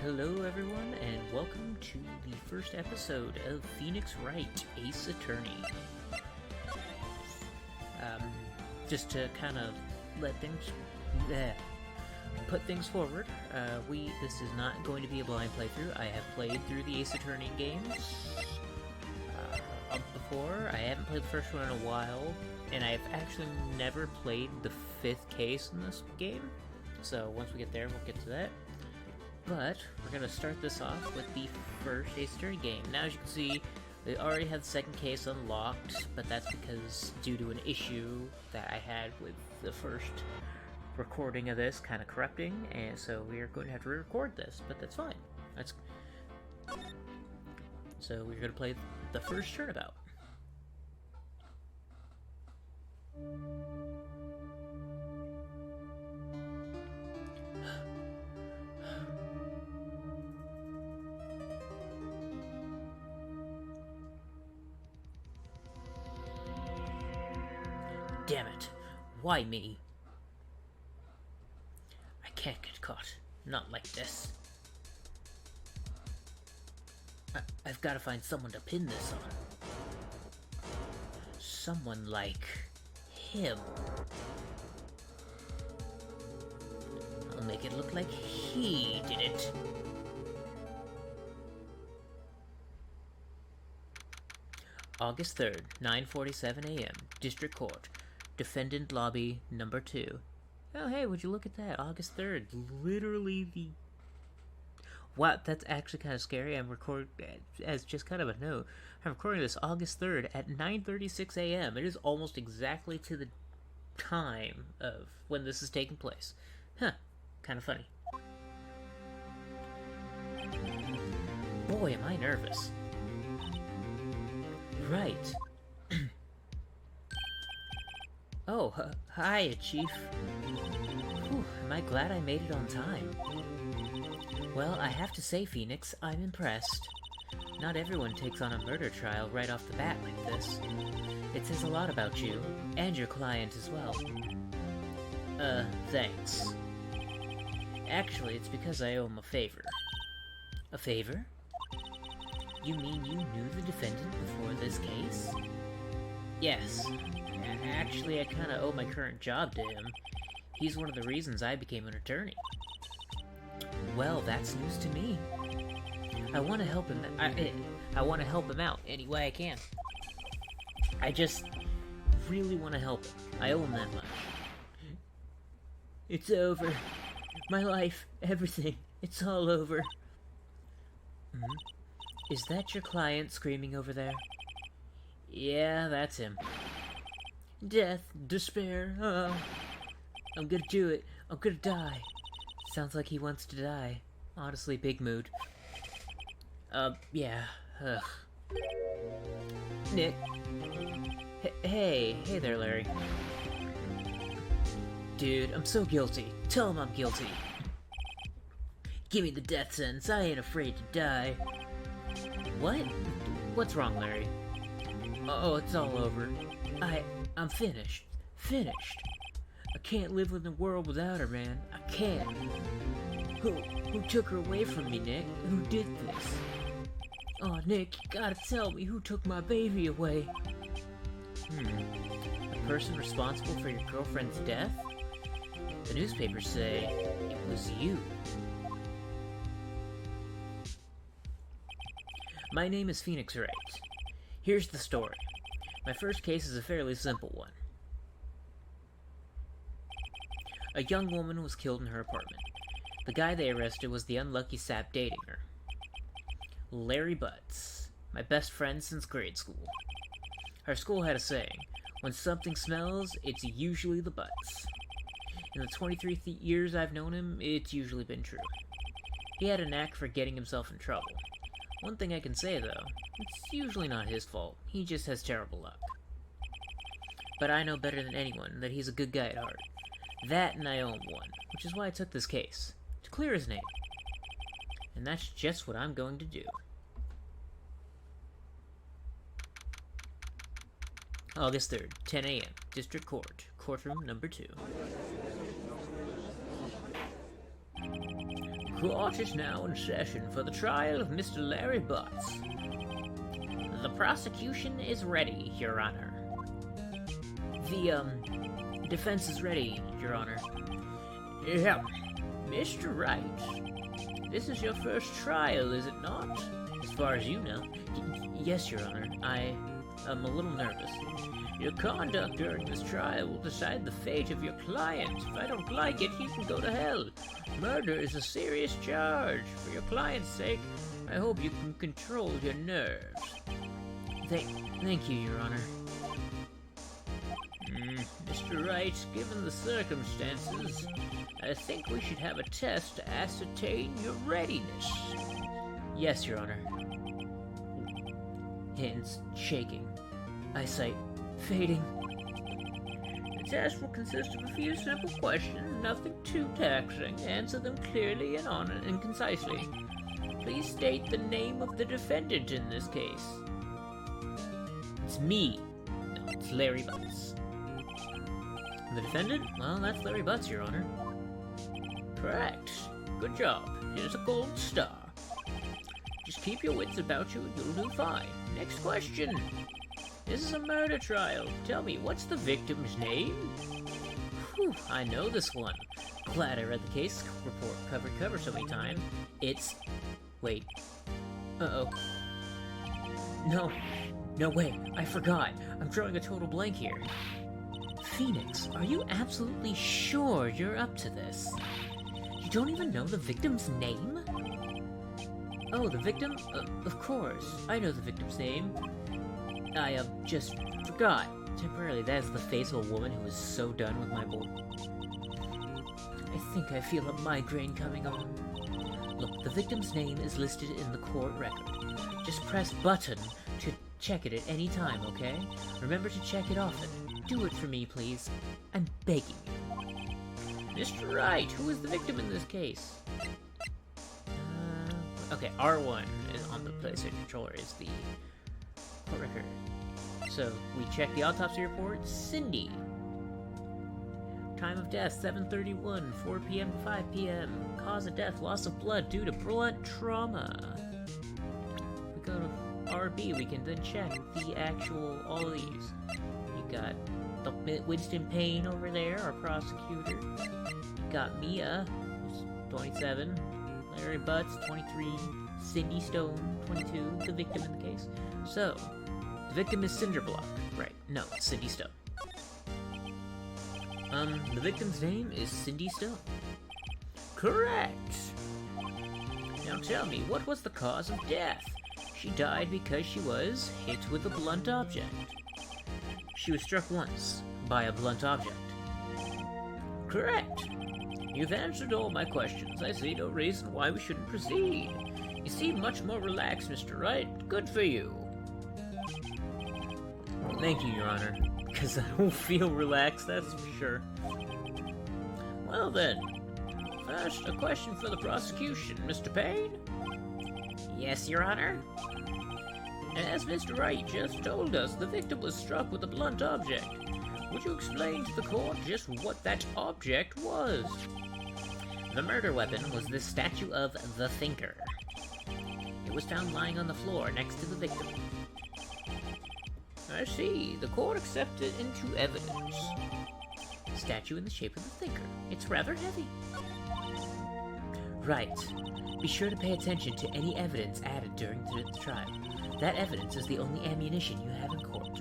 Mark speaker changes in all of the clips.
Speaker 1: Hello everyone, and welcome to the first episode of Phoenix Wright, Ace Attorney. Just to kind of let things... put things forward, this is not going to be a blind playthrough. I have played through the Ace Attorney games before. I haven't played the first one in a while, and I've actually never played the 5th case in this game. So once we get there, we'll get to that. But we're going to start this off with the first Ace Attorney game. Now, as you can see, we already have the second case unlocked, but that's because due to an issue that I had with the first recording of this kind of corrupting, and so we are going to have to re-record this, but that's fine. So we're going to play the first turnabout. Damn it. Why me? I can't get caught. Not like this. I've got to find someone to pin this on. Someone like him. I'll make it look like he did it. August 3rd, 9:47 a.m. District Court. Defendant Lobby number 2. Oh, hey, would you look at that? August 3rd. Literally the... Wow, that's actually kind of scary. I'm recording, as just kind of a note, I'm recording this August 3rd at 9:36 a.m. It is almost exactly to the time of when this is taking place. Huh. Kind of funny. Boy, am I nervous. Right. Oh, hi, Chief. Whew, am I glad I made it on time. Well, I have to say, Phoenix, I'm impressed. Not everyone takes on a murder trial right off the bat like this. It says a lot about you, and your client as well. Thanks. Actually, it's because I owe him a favor. A favor? You mean you knew the defendant before this case? Yes. Actually, I kinda owe my current job to him. He's one of the reasons I became an attorney. Well, that's news to me. I want to help him. I want to help him out any way I can. I just really want to help him. I owe him that much. It's over. My life, everything. It's all over. Is that your client screaming over there? Yeah, that's him. Death, despair, I'm gonna do it. I'm gonna die. Sounds like he wants to die. Honestly, big mood. Yeah. Ugh. Nick. Hey there, Larry. Dude, I'm so guilty. Tell him I'm guilty. Give me the death sentence. I ain't afraid to die. What? What's wrong, Larry? Oh, it's all over. I'm finished. Finished. I can't live in the world without her, man. I can't. Who took her away from me, Nick? Who did this? Oh, Nick, you gotta tell me who took my baby away. The person responsible for your girlfriend's death? The newspapers say it was you. My name is Phoenix Wright. Here's the story. My first case is a fairly simple one. A young woman was killed in her apartment. The guy they arrested was the unlucky sap dating her. Larry Butts, my best friend since grade school. Our school had a saying, when something smells, it's usually the Butts. In the 23 years I've known him, it's usually been true. He had a knack for getting himself in trouble. One thing I can say, though, it's usually not his fault. He just has terrible luck. But I know better than anyone that he's a good guy at heart. That and I owe him one, which is why I took this case, to clear his name. And that's just what I'm going to do. August 3rd, 10 a.m., District Court, courtroom number 2. court is now in session for the trial of Mr. Larry Butts. The prosecution is ready, Your Honor. The, defense is ready, Your Honor. Yeah, Mr. Wright, this is your first trial, is it not? As far as you know. Yes, Your Honor. I am a little nervous. Your conduct during this trial will decide the fate of your client. If I don't like it, he can go to hell. Murder is a serious charge. For your client's sake, I hope you can control your nerves. Thank you, Your Honor. Mr. Wright, given the circumstances, I think we should have a test to ascertain your readiness. Yes, Your Honor. Hands shaking. Eyesight fading. The test will consist of a few simple questions, nothing too taxing. Answer them clearly and concisely. Please state the name of the defendant in this case. It's me. No, it's Larry Butts. The defendant? Well, that's Larry Butts, Your Honor. Correct. Good job. Here's a gold star. Just keep your wits about you and you'll do fine. Next question. This is a murder trial. Tell me, what's the victim's name? Whew, I know this one. Glad I read the case report cover so many times. It's... Wait. Uh-oh. No, wait. I forgot. I'm drawing a total blank here. Phoenix, are you absolutely sure you're up to this? You don't even know the victim's name? Oh, the victim? Of course. I know the victim's name. I, just forgot. Temporarily, that is the face of a woman who is so done with my boy. I think I feel a migraine coming on. Look, the victim's name is listed in the court record. Just press button to check it at any time, okay? Remember to check it often. Do it for me, please. I'm begging you. Mr. Wright, who is the victim in this case? Okay, R1 is on the PlayStation controller is the court record. So, we check the autopsy report. Cindy. Time of death, 7:31, 4 p.m. to 5 p.m. Cause of death, loss of blood due to blunt trauma. We go to RB, we can then check the actual, all of these. You got Winston Payne over there, our prosecutor. You got Mia, who's 27. Larry Butts, 23. Cindy Stone, 22, the victim in the case. So, the victim is Cinderblock. Right, no, it's Cindy Stone. The victim's name is Cindy Stone. Correct! Now tell me, what was the cause of death? She died because she was hit with a blunt object. She was struck once by a blunt object. Correct! You've answered all my questions. I see no reason why we shouldn't proceed. You seem much more relaxed, Mr. Wright. Good for you. Thank you, Your Honor. Because I don't feel relaxed, that's for sure. Well then, first, a question for the prosecution. Mr. Payne? Yes, Your Honor? As Mr. Wright just told us, the victim was struck with a blunt object. Would you explain to the court just what that object was? The murder weapon was this statue of the Thinker. It was found lying on the floor next to the victim. I see. The court accepted it into evidence. A statue in the shape of the Thinker. It's rather heavy. Right. Be sure to pay attention to any evidence added during the trial. That evidence is the only ammunition you have in court.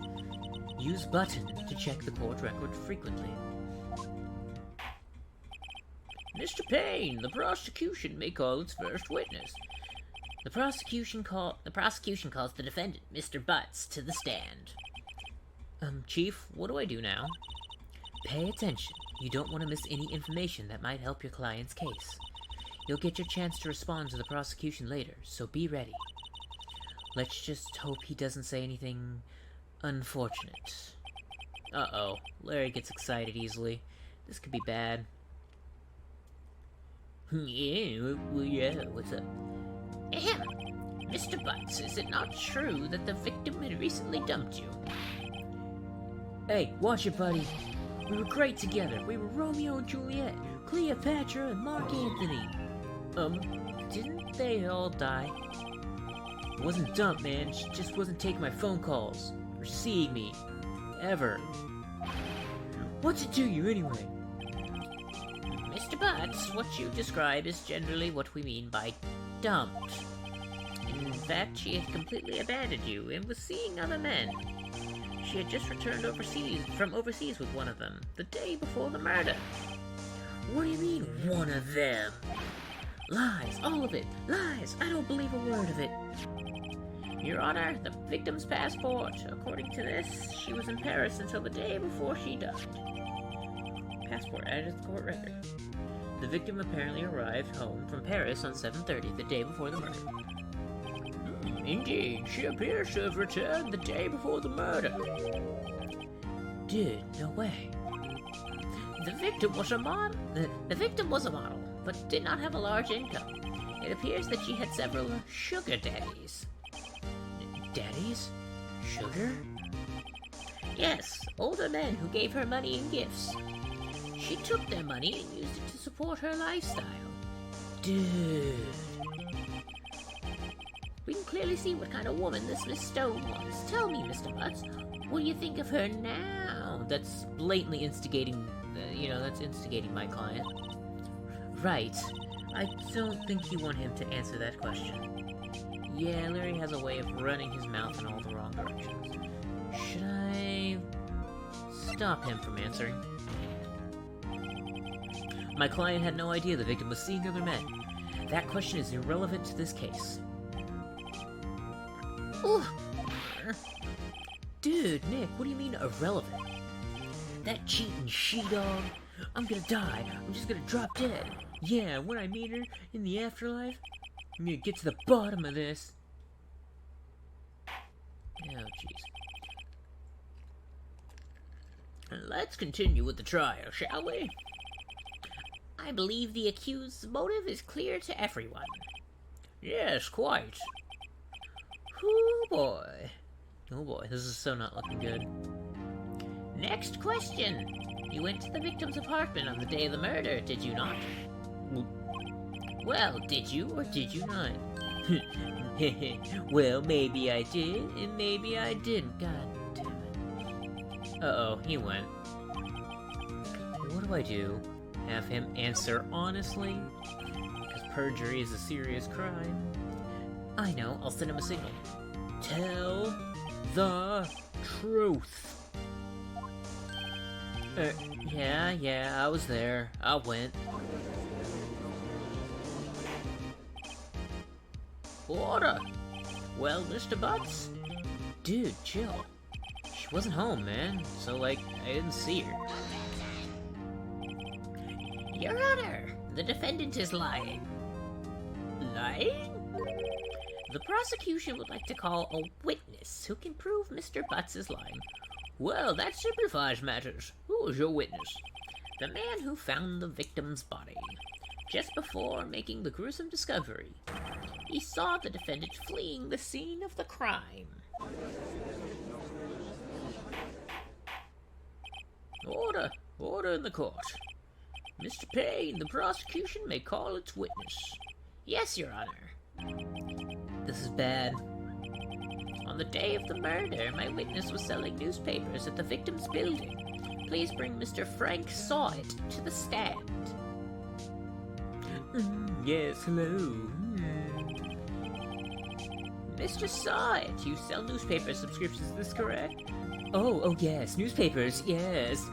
Speaker 1: Use button to check the court record frequently. Mr. Payne, the prosecution may call its first witness. The prosecution calls the defendant, Mr. Butts, to the stand. Chief, what do I do now? Pay attention. You don't want to miss any information that might help your client's case. You'll get your chance to respond to the prosecution later, so be ready. Let's just hope he doesn't say anything unfortunate. Uh-oh. Larry gets excited easily. This could be bad. Yeah, what's up? Ahem. Mr. Butts, is it not true that the victim had recently dumped you? Hey, watch it, buddy. We were great together. We were Romeo and Juliet, Cleopatra and Mark Antony. Didn't they all die? It wasn't dumb, man. She just wasn't taking my phone calls. Or seeing me. Ever. What's it to you, anyway? Mr. Butts, what you describe is generally what we mean by dumped. In fact, she had completely abandoned you and was seeing other men. She had just returned from overseas with one of them, the day before the murder. What do you mean, one of them? Lies, all of it, lies. I don't believe a word of it. Your Honor, the victim's passport. According to this, she was in Paris until the day before she died. Passport added to the court record. The victim apparently arrived home from Paris on 7:30, the day before the murder. Indeed, she appears to have returned the day before the murder. Dude, no way. The victim was a model. The victim was a model, but did not have a large income. It appears that she had several sugar daddies. Daddies? Sugar? Yes, older men who gave her money and gifts. She took their money and used it to support her lifestyle. Dude. We can clearly see what kind of woman this Miss Stone was. Tell me, Mr. Butts, what do you think of her now? That's blatantly instigating, that's instigating my client. Right. I don't think you want him to answer that question. Yeah, Larry has a way of running his mouth in all the wrong directions. Should I stop him from answering? My client had no idea the victim was seeing other men. That question is irrelevant to this case. Ooh. Dude, Nick, what do you mean irrelevant? That cheating she-dog? I'm gonna die. I'm just gonna drop dead. Yeah, when I meet her in the afterlife, I'm gonna get to the bottom of this. Oh, jeez. Let's continue with the trial, shall we? I believe the accused's motive is clear to everyone. Yes, quite. Oh boy. Oh boy, this is so not looking good. Next question. You went to the victim's apartment on the day of the murder, did you not? Well, did you or did you not? Well, maybe I did, and maybe I didn't. God damn it. Uh-oh, he went. What do I do? Have him answer honestly? Because perjury is a serious crime. I know, I'll send him a signal. Tell the truth. Yeah, I was there. I went. Order! Well, Mr. Butts? Dude, chill. She wasn't home, man. So, I didn't see her. Your Honor, the defendant is lying. Lying? The prosecution would like to call a witness who can prove Mr. Butts is lying. Well, that simplifies matters. Who is your witness? The man who found the victim's body. Just before making the gruesome discovery, he saw the defendant fleeing the scene of the crime. Order! Order in the court. Mr. Payne, the prosecution may call its witness. Yes, Your Honor. This is bad. On the day of the murder, my witness was selling newspapers at the victim's building. Please bring Mr. Frank Sawit to the stand. Yes, hello. Mr. Sawit, you sell newspaper subscriptions, is this correct? Oh, yes, newspapers, yes.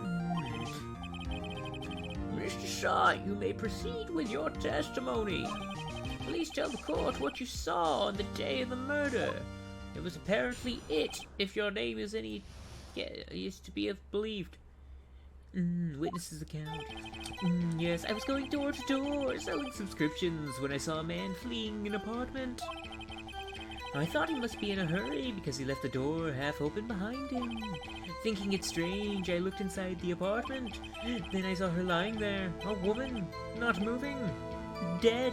Speaker 1: Mr. Sawit, you may proceed with your testimony. Please tell the court what you saw on the day of the murder. It was apparently it, if your name is any... is to be believed. Witness's account. Yes, I was going door to door, selling subscriptions when I saw a man fleeing an apartment. I thought he must be in a hurry because he left the door half open behind him. Thinking it strange, I looked inside the apartment. Then I saw her lying there, a woman, not moving, dead.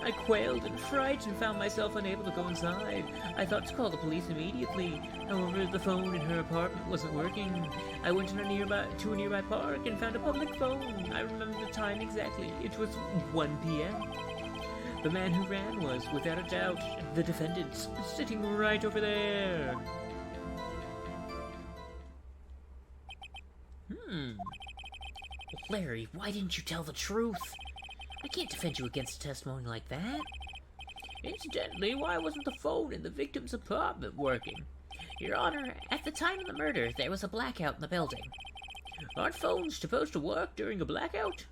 Speaker 1: I quailed and frightened and found myself unable to go inside. I thought to call the police immediately. However, the phone in her apartment wasn't working. I went to a nearby park and found a public phone. I remember the time exactly. It was 1 p.m. The man who ran was, without a doubt, the defendant, sitting right over there. Larry, why didn't you tell the truth? I can't defend you against a testimony like that. Incidentally, why wasn't the phone in the victim's apartment working? Your Honor, at the time of the murder, there was a blackout in the building. Aren't phones supposed to work during a blackout?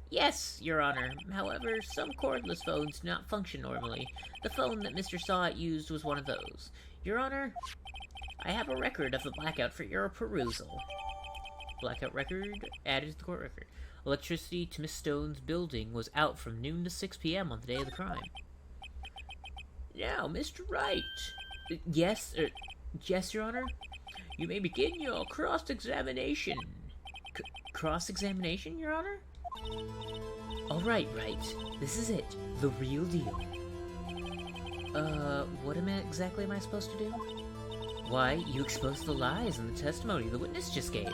Speaker 1: Yes, Your Honor. However, some cordless phones do not function normally. The phone that Mr. Sawat used was one of those. Your Honor, I have a record of the blackout for your perusal. Blackout record added to the court record. Electricity to Miss Stone's building was out from noon to 6 p.m. on the day of the crime. Now, Mr. Wright. Yes, Your Honor? You may begin your cross-examination. Cross-examination, Your Honor? All right, Wright. This is it. The real deal. What exactly am I supposed to do? Why, you exposed the lies in the testimony the witness just gave.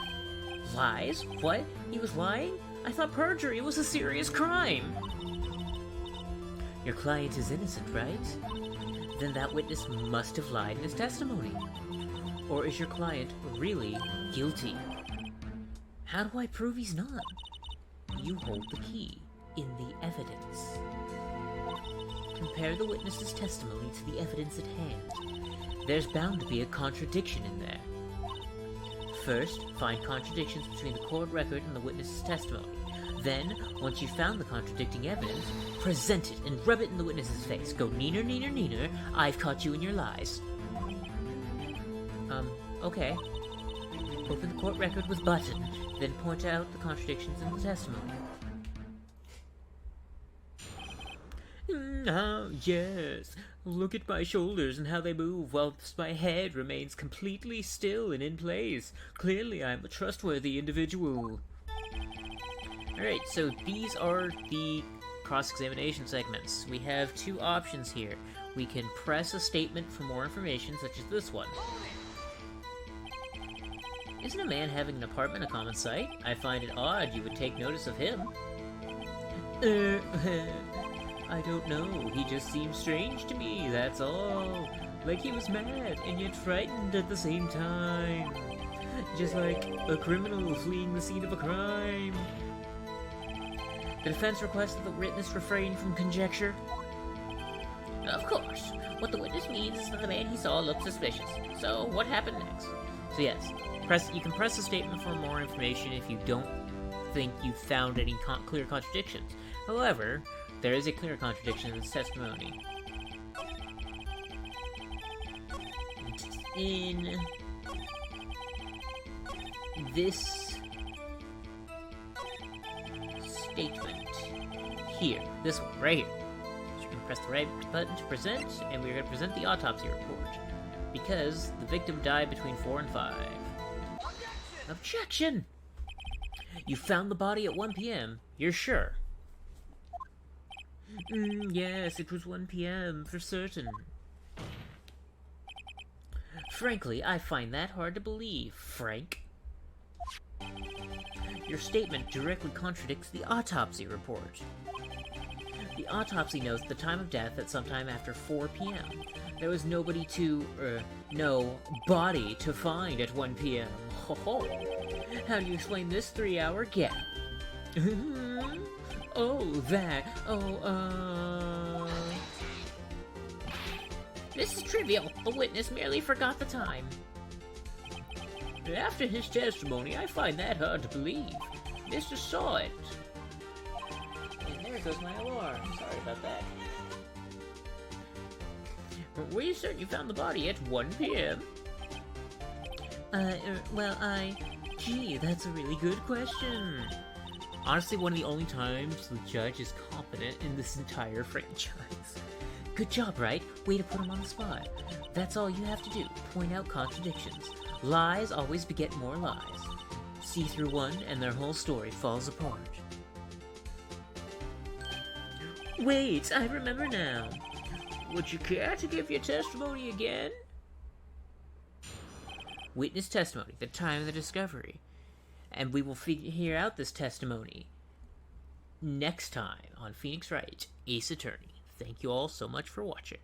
Speaker 1: Lies? What? He was lying? I thought perjury was a serious crime. Your client is innocent, right? Then that witness must have lied in his testimony. Or is your client really guilty? How do I prove he's not? You hold the key in the evidence. Compare the witness's testimony to the evidence at hand. There's bound to be a contradiction in there. First, find contradictions between the court record and the witness's testimony. Then, once you've found the contradicting evidence, present it and rub it in the witness's face. Go neener, neener, neener, I've caught you in your lies. Okay. Open the court record with button, then point out the contradictions in the testimony. Ah, yes. Look at my shoulders and how they move, whilst my head remains completely still and in place. Clearly, I'm a trustworthy individual. Alright, so these are the cross-examination segments. We have two options here. We can press a statement for more information, such as this one. Isn't a man having an apartment a common sight? I find it odd you would take notice of him. I don't know. He just seems strange to me, that's all. Like he was mad, and yet frightened at the same time. Just like a criminal fleeing the scene of a crime. The defense requests that the witness refrain from conjecture. Of course. What the witness means is that the man he saw looked suspicious. So, what happened next? So yes, you can press a statement for more information if you don't think you've found any clear contradictions. However, there is a clear contradiction in this testimony. In this statement here, this one right here. So you're going to press the right button to present, and we're going to present the autopsy report. Because the victim died between 4 and 5. Objection! You found the body at 1 p.m. You're sure? Yes, it was 1 p.m. for certain. Frankly, I find that hard to believe, Frank. Your statement directly contradicts the autopsy report. The autopsy notes the time of death at sometime after 4 p.m. There was nobody no body to find at 1 p.m. Ho ho! How do you explain this 3-hour gap? This is trivial. The witness merely forgot the time. After his testimony, I find that hard to believe. Mr. saw it. And there goes my alarm. Sorry about that. Were you certain you found the body at 1 p.m.? Gee, that's a really good question. Honestly, one of the only times the judge is competent in this entire franchise. Good job, Wright. Way to put him on the spot. That's all you have to do. Point out contradictions. Lies always beget more lies. See through one, and their whole story falls apart. Wait, I remember now. Would you care to give your testimony again? Witness testimony, the time of the discovery. And we will hear out this testimony next time on Phoenix Wright, Ace Attorney. Thank you all so much for watching.